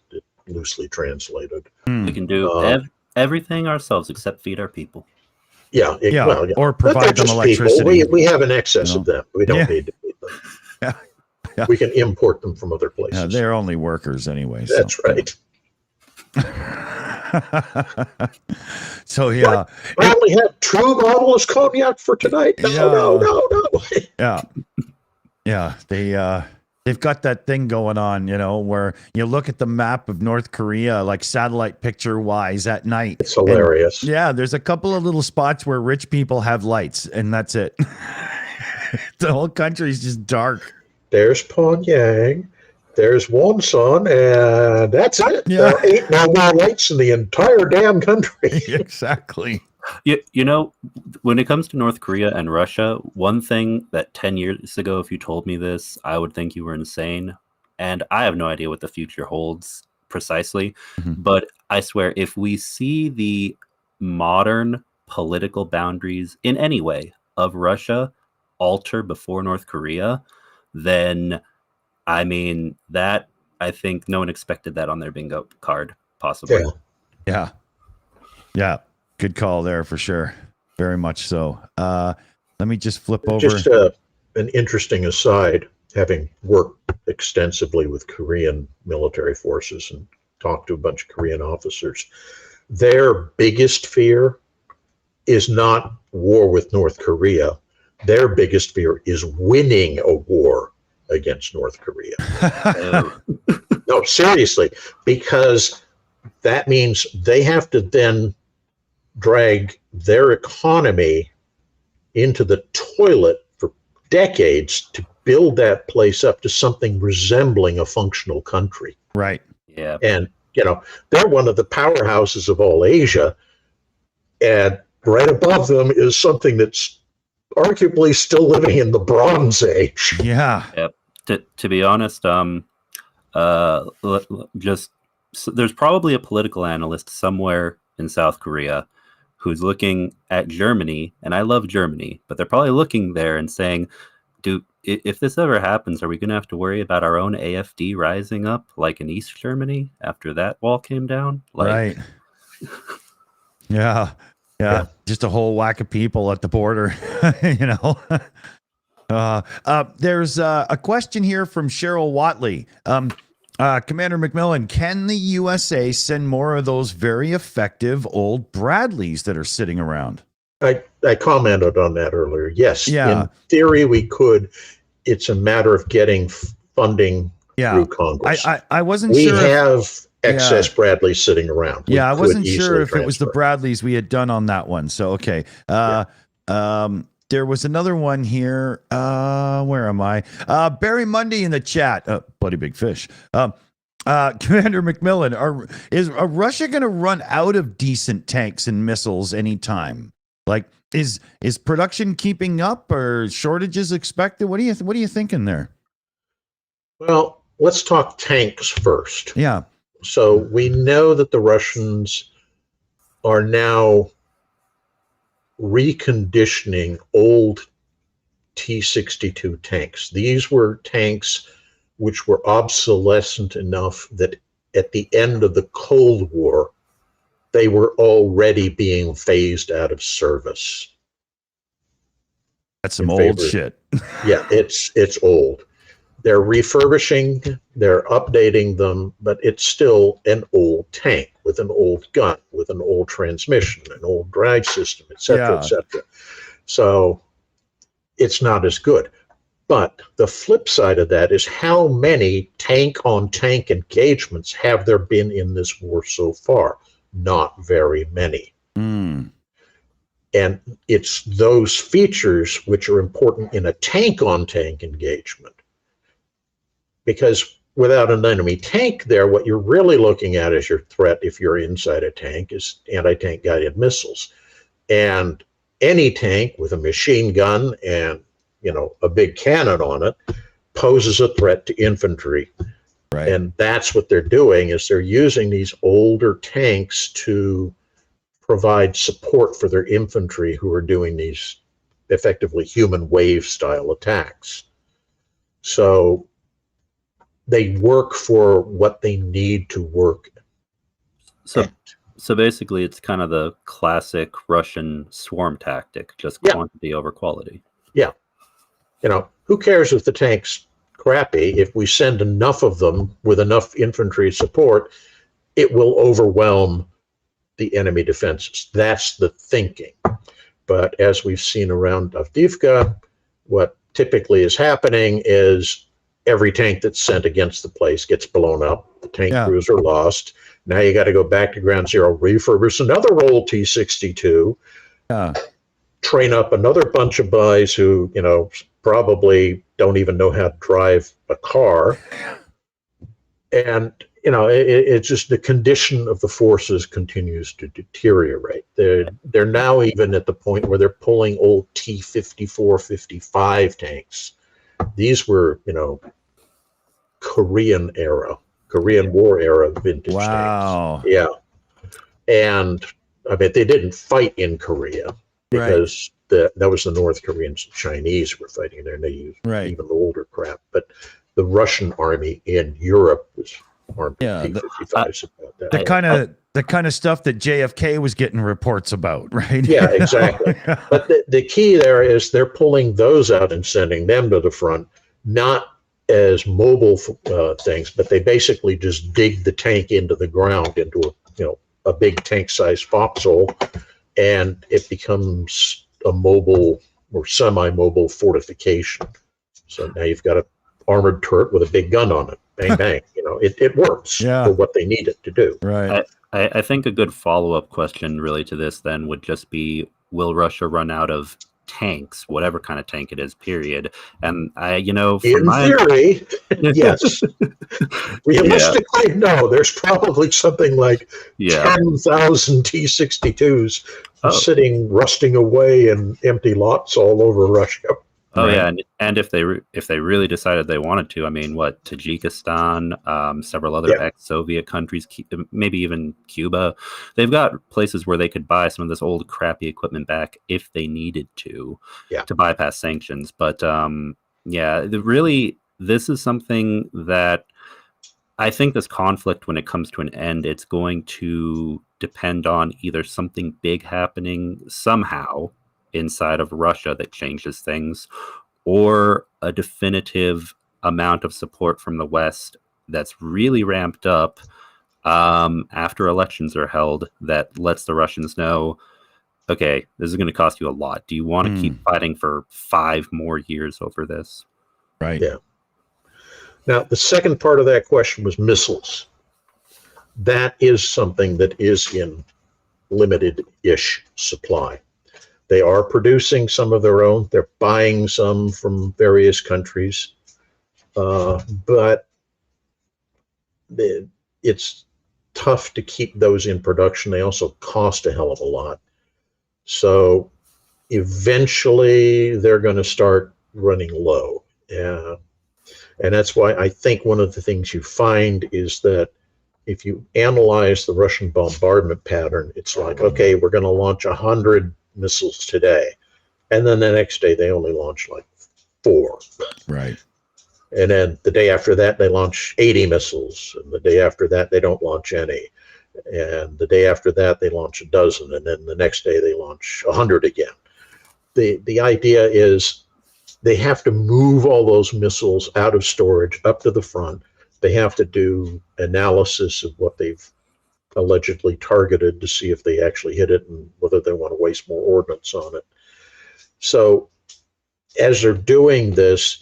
loosely translated. We can do everything ourselves except feed our people. Or provide them electricity. People. We have an excess of them. We don't need to feed them. Yeah. We can import them from other places. They're only workers anyway. That's right. So yeah, I only have 2 bottles of cognac for tonight. No. Yeah. They've got that thing going on, where you look at the map of North Korea, like satellite picture wise at night. It's hilarious. And, there's a couple of little spots where rich people have lights, and that's it. The whole country's just dark. There's Pyongyang, there's Wonsan, and that's it. Yeah. There ain't no more lights in the entire damn country. Exactly. When it comes to North Korea and Russia, one thing that 10 years ago, if you told me this, I would think you were insane. And I have no idea what the future holds precisely. Mm-hmm. But I swear, if we see the modern political boundaries in any way of Russia alter before North Korea, then I think no one expected that on their bingo card, possibly. Yeah. Good call there for sure. Very much so. Let me just flip over. Just an interesting aside, having worked extensively with Korean military forces and talked to a bunch of Korean officers, their biggest fear is not war with North Korea. Their biggest fear is winning a war against North Korea. No, seriously, because that means they have to then drag their economy into the toilet for decades to build that place up to something resembling a functional country. Right. Yeah. And, they're one of the powerhouses of all Asia. And right above them is something that's arguably still living in the Bronze Age. Yeah. Yep. To be honest, there's probably a political analyst somewhere in South Korea who's looking at Germany, and I love Germany, but they're probably looking there and saying, if this ever happens, are we going to have to worry about our own AFD rising up like in East Germany after that wall came down? Right. Yeah. Just a whole whack of people at the border, There's a question here from Cheryl Watley. Commander McMillan, can the USA send more of those very effective old Bradleys that are sitting around? I commented on that earlier. Yes, yeah. In theory we could. It's a matter of getting funding through Congress. I wasn't sure. We have excess Bradleys sitting around. I wasn't sure if it was the Bradleys we had done on that one. So, okay. There was another one here. Where am I? Barry Mundy in the chat. Bloody big fish. Commander McMillan, is Russia going to run out of decent tanks and missiles anytime? Like, is production keeping up, or shortages expected? What are you thinking there? Well, let's talk tanks first. Yeah. So we know that the Russians are now reconditioning old T-62 tanks. These were tanks which were obsolescent enough that at the end of the Cold War, they were already being phased out of service. That's some in old favor. shit. Yeah, it's old. They're refurbishing, they're updating them, but it's still an old tank with an old gun, with an old transmission, an old drive system, et cetera, et Yeah. cetera. So it's not as good. But the flip side of that is how many tank-on-tank engagements have there been in this war so far? Not very many. Mm. And it's those features which are important in a tank-on-tank engagement. Because without an enemy tank there, what you're really looking at as your threat, if you're inside a tank, is anti-tank guided missiles. And any tank with a machine gun and, you know, a big cannon on it poses a threat to infantry. Right. And that's what they're doing, is they're using these older tanks to provide support for their infantry who are doing these effectively human wave style attacks. So they work for what they need to work. So basically, it's kind of the classic Russian swarm tactic, just quantity over quality. Yeah. You know, who cares if the tank's crappy? If we send enough of them with enough infantry support, it will overwhelm the enemy defenses. That's the thinking. But as we've seen around Avdiivka, what typically is happening is every tank that's sent against the place gets blown up. The tank crews are lost. Now you got to go back to ground zero, refurbish another old T-62, train up another bunch of guys who, you know, probably don't even know how to drive a car. And, you know, it's just the condition of the forces continues to deteriorate. They're now even at the point where they're pulling old T-54, 55 tanks. These were, you know, Korean War era vintage tanks. Yeah. And I mean, they didn't fight in Korea because that was the North Koreans and Chinese were fighting there, and they used even older crap. But the Russian army in Europe was armed with T-55s about that. The kind of stuff that JFK was getting reports about, right? Yeah, exactly. But the key there is they're pulling those out and sending them to the front, not as mobile things, but they basically just dig the tank into the ground, into a big tank-sized foxhole, and it becomes a mobile or semi-mobile fortification. So now you've got an armored turret with a big gun on it. Bang, bang. You know, it works for what they need it to do. Right. I think a good follow-up question really to this then would just be, will Russia run out of tanks, whatever kind of tank it is, period? And in theory, yes. Realistically, no. There's probably something like 10,000 T-62s sitting, rusting away in empty lots all over Russia. Oh yeah, and if they really decided they wanted to, I mean, Tajikistan, several other ex-Soviet countries, maybe even Cuba, they've got places where they could buy some of this old crappy equipment back if they needed to bypass sanctions. But really, this is something that I think this conflict, when it comes to an end, it's going to depend on either something big happening somehow inside of Russia that changes things, or a definitive amount of support from the West that's really ramped up after elections are held, that lets the Russians know, okay, this is going to cost you a lot. Do you want to keep fighting for 5 more years over this? Right. Yeah. Now, the second part of that question was missiles. That is something that is in limited-ish supply. They are producing some of their own. They're buying some from various countries, but it's tough to keep those in production. They also cost a hell of a lot. So eventually they're going to start running low. And that's why I think one of the things you find is that if you analyze the Russian bombardment pattern, it's like, okay, we're going to launch 100 missiles today, and then the next day they only launch like 4. Right. And then the day after that they launch 80 missiles, and the day after that they don't launch any, and the day after that they launch a dozen, and then the next day they launch 100 again. the idea is they have to move all those missiles out of storage up to the front. They have to do analysis of what they've allegedly targeted to see if they actually hit it and whether they want to waste more ordnance on it. So as they're doing this,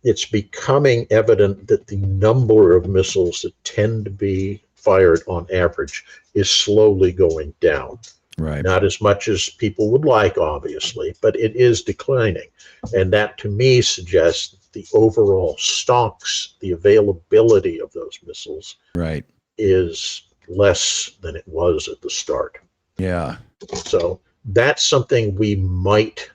it's becoming evident that the number of missiles that tend to be fired on average is slowly going down. Right. Not as much as people would like, obviously, but it is declining. And that, to me, suggests that the overall stocks, the availability of those missiles, right, is less than it was at the start. Yeah. So that's something we might,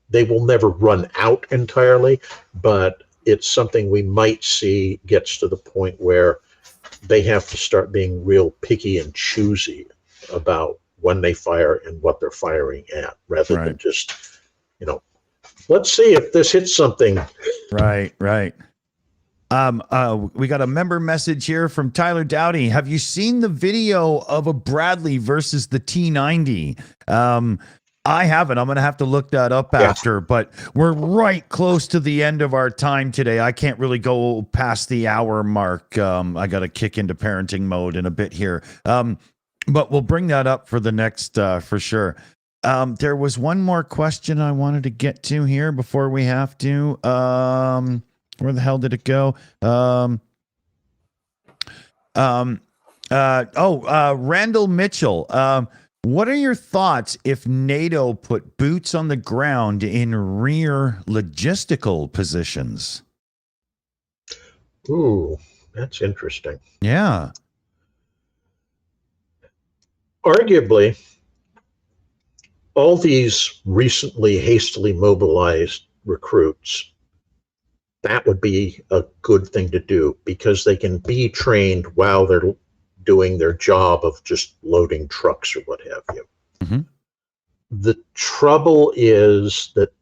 they will never run out entirely, but it's something we might see gets to the point where they have to start being real picky and choosy about when they fire and what they're firing at, rather than just, let's see if this hits something. Right. We got a member message here from Tyler Dowdy. Have you seen the video of a Bradley versus the T90? I haven't. I'm going to have to look that up after, but we're right close to the end of our time today. I can't really go past the hour mark. I got to kick into parenting mode in a bit here. But we'll bring that up for the next, for sure. There was one more question I wanted to get to here before we have to. Where the hell did it go? Randall Mitchell. What are your thoughts if NATO put boots on the ground in rear logistical positions? Ooh, that's interesting. Yeah. Arguably, all these recently hastily mobilized recruits, that would be a good thing to do because they can be trained while they're doing their job of just loading trucks or what have you. Mm-hmm. The trouble is that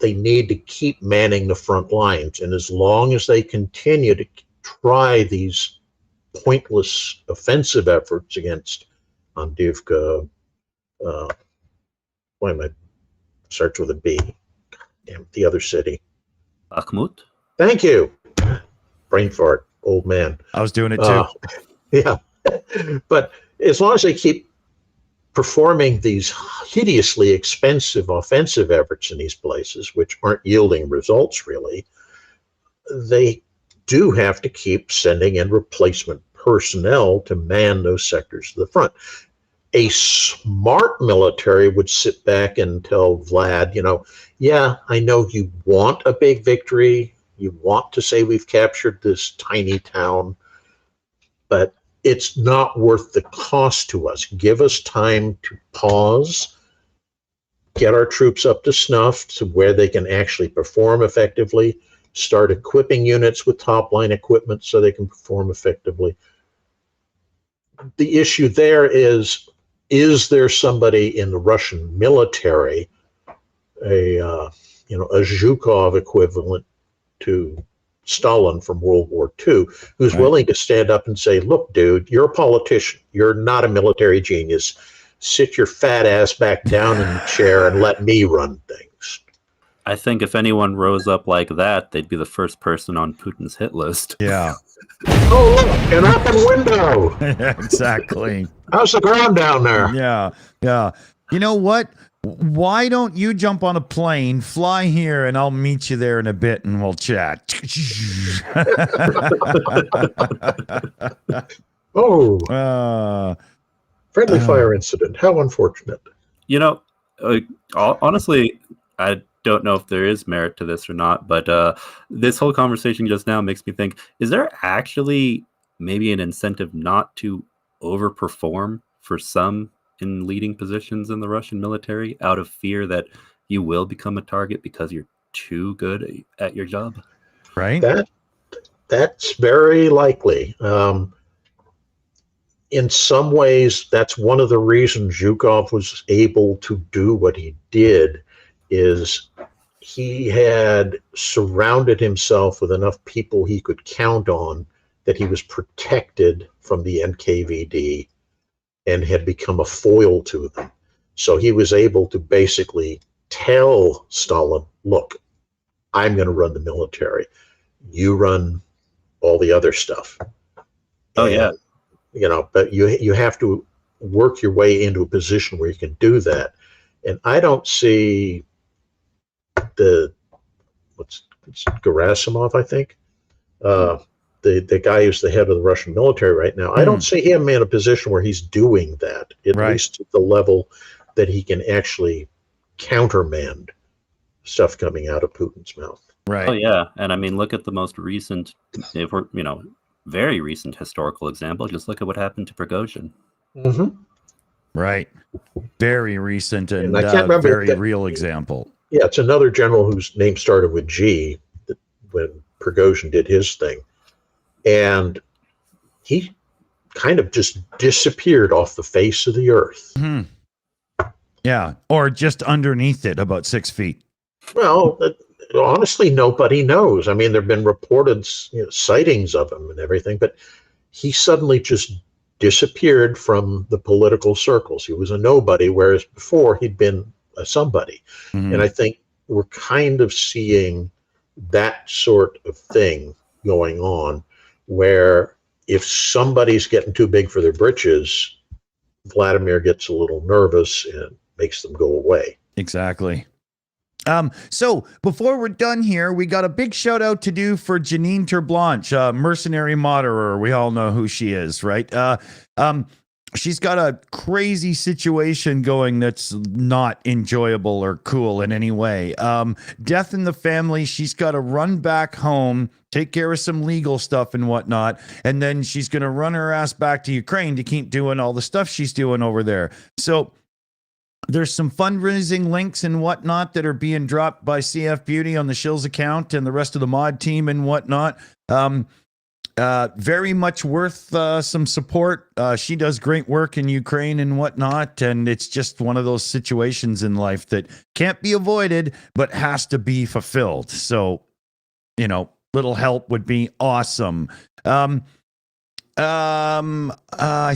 they need to keep manning the front lines. And as long as they continue to try these pointless offensive efforts against Andivka, starts with a B. Damn, the other city. Bakhmut? Thank you. Brain fart, old man. I was doing it too. Yeah. But as long as they keep performing these hideously expensive offensive efforts in these places, which aren't yielding results really, they do have to keep sending in replacement personnel to man those sectors to the front. A smart military would sit back and tell Vlad, yeah, I know you want a big victory. You want to say we've captured this tiny town, but it's not worth the cost to us. Give us time to pause, get our troops up to snuff to where they can actually perform effectively, start equipping units with top-line equipment so they can perform effectively. The issue there is there somebody in the Russian military, a Zhukov equivalent to Stalin from World War II, who's willing to stand up and say, look, dude, you're a politician. You're not a military genius. Sit your fat ass back down in the chair and let me run things. I think if anyone rose up like that, they'd be the first person on Putin's hit list. Yeah. Oh, look, an open window. Yeah, exactly. How's the ground down there? Yeah. You know what? Why don't you jump on a plane, fly here, and I'll meet you there in a bit and we'll chat. Friendly fire incident. How unfortunate. Honestly, I don't know if there is merit to this or not, but this whole conversation just now makes me think, is there actually maybe an incentive not to overperform for some in leading positions in the Russian military out of fear that you will become a target because you're too good at your job? Right. That's very likely. In some ways, that's one of the reasons Zhukov was able to do what he did, is he had surrounded himself with enough people he could count on that he was protected from the NKVD and had become a foil to them. So he was able to basically tell Stalin, look, I'm going to run the military. You run all the other stuff. Oh, And, yeah. but you have to work your way into a position where you can do that. And I don't see it's Gerasimov, I think, the guy who's the head of the Russian military right now. I don't see him in a position where he's doing that, at least at the level that he can actually countermand stuff coming out of Putin's mouth. Oh, yeah. And I mean, look at the most recent, if we're, very recent historical example. Just look at what happened to Prigozhin. Right. Very recent and I can't remember very real example. Yeah, it's another general whose name started with G when Prigozhin did his thing. And he kind of just disappeared off the face of the earth. Yeah, or just underneath it, about 6 feet. Well, honestly, nobody knows. I mean, there have been reported sightings of him and everything, but he suddenly just disappeared from the political circles. He was a nobody, whereas before he'd been a somebody. And I think we're kind of seeing that sort of thing going on, where if somebody's getting too big for their britches, Vladimir gets a little nervous and makes them go away. Exactly. So before we're done here, we got a big shout out to do for Janine Terblanche, mercenary moderer. We all know who she is, right? She's got a crazy situation going that's not enjoyable or cool in any way. Death in the family. She's got to run back home, take care of some legal stuff and whatnot, and then she's going to run her ass back to Ukraine to keep doing all the stuff she's doing over there. So there's some fundraising links and whatnot that are being dropped by CF Beauty on the Shills account and the rest of the mod team and whatnot. Very much worth some support. She does great work in Ukraine and whatnot, and it's just one of those situations in life that can't be avoided, but has to be fulfilled. So, little help would be awesome. I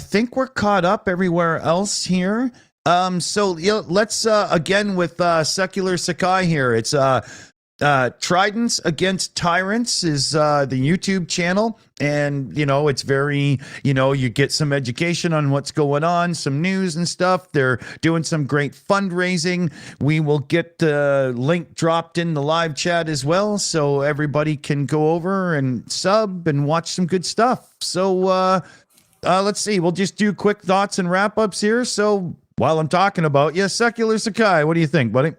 think we're caught up everywhere else here. So let's again with Secular Sekai here. It's Tridents against Tyrants is the YouTube channel, and it's very you get some education on what's going on, some news and stuff. They're doing some great fundraising. We will get the link dropped in the live chat as well, so everybody can go over and sub and watch some good stuff. So let's see, we'll just do quick thoughts and wrap ups here. So while I'm talking about Secular Sekai, what do you think, buddy?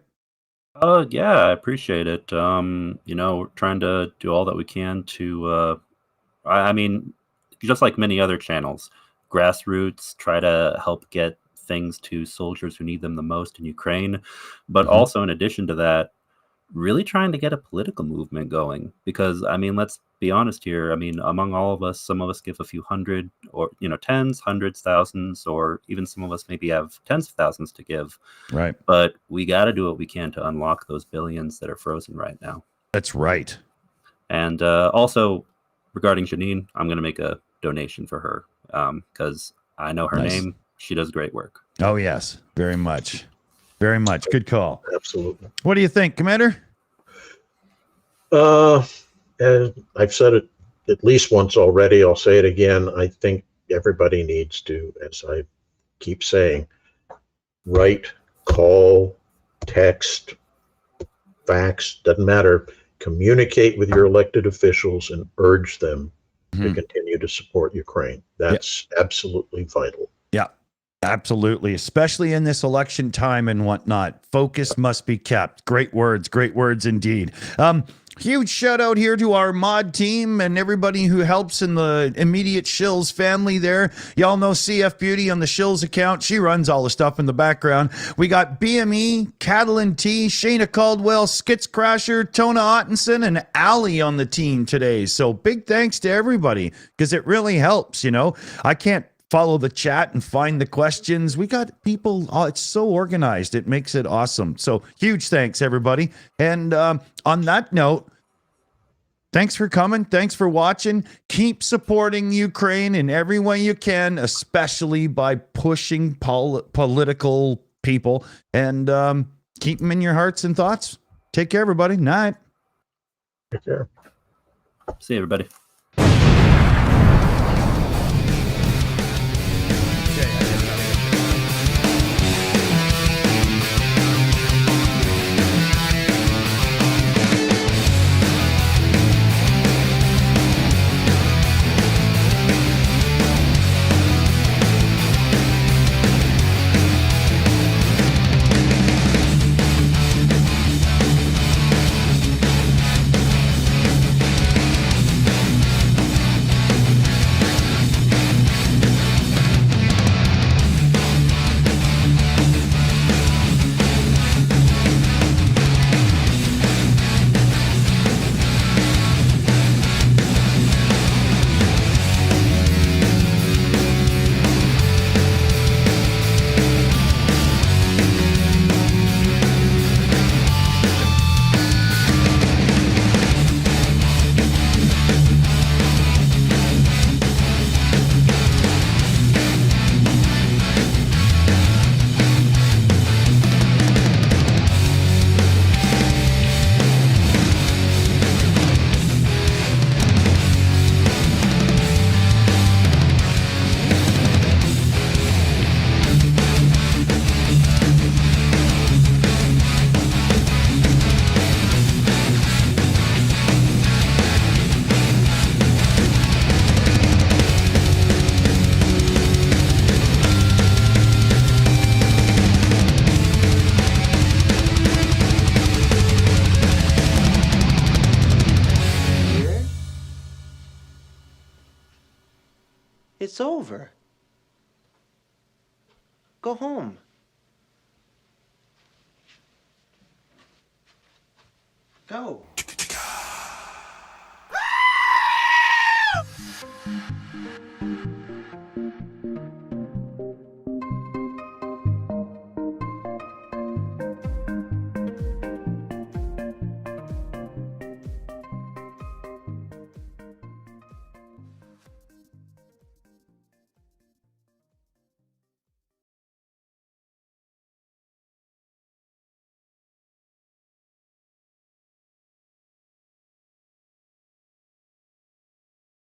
Yeah, I appreciate it. We're trying to do all that we can to, I mean, just like many other channels, grassroots, try to help get things to soldiers who need them the most in Ukraine. But also, in addition to that, really trying to get a political movement going. Because, I mean, let's be honest here. I mean, among all of us, some of us give a few hundred or, tens, hundreds, thousands, or even some of us maybe have tens of thousands to give. Right. But we got to do what we can to unlock those billions that are frozen right now. That's right. And also, regarding Janine, I'm going to make a donation for her because I know her name. She does great work. Oh, yes. Very much. Very much. Good call. Absolutely. What do you think, Commander? And I've said it at least once already. I'll say it again. I think everybody needs to, as I keep saying, write, call, text, fax, doesn't matter. Communicate with your elected officials and urge them to continue to support Ukraine. That's absolutely vital. Yeah. Absolutely, especially in this election time and whatnot. Focus must be kept. Great words indeed. Huge shout out here to our mod team and everybody who helps in the immediate Shills family there. Y'all know CF Beauty on the Shills account. She runs all the stuff in the background. We got BME, Catalan T, Shayna Caldwell, Skits Crasher, Tona Ottenson, and Allie on the team today. So big thanks to everybody because it really helps. I can't follow the chat and find the questions. We got people. It's so organized. It makes it awesome. So huge thanks, everybody. And on that note, thanks for coming. Thanks for watching. Keep supporting Ukraine in every way you can, especially by pushing political people. And keep them in your hearts and thoughts. Take care, everybody. Night. Take care. See you, everybody. It's over. Go home. Go.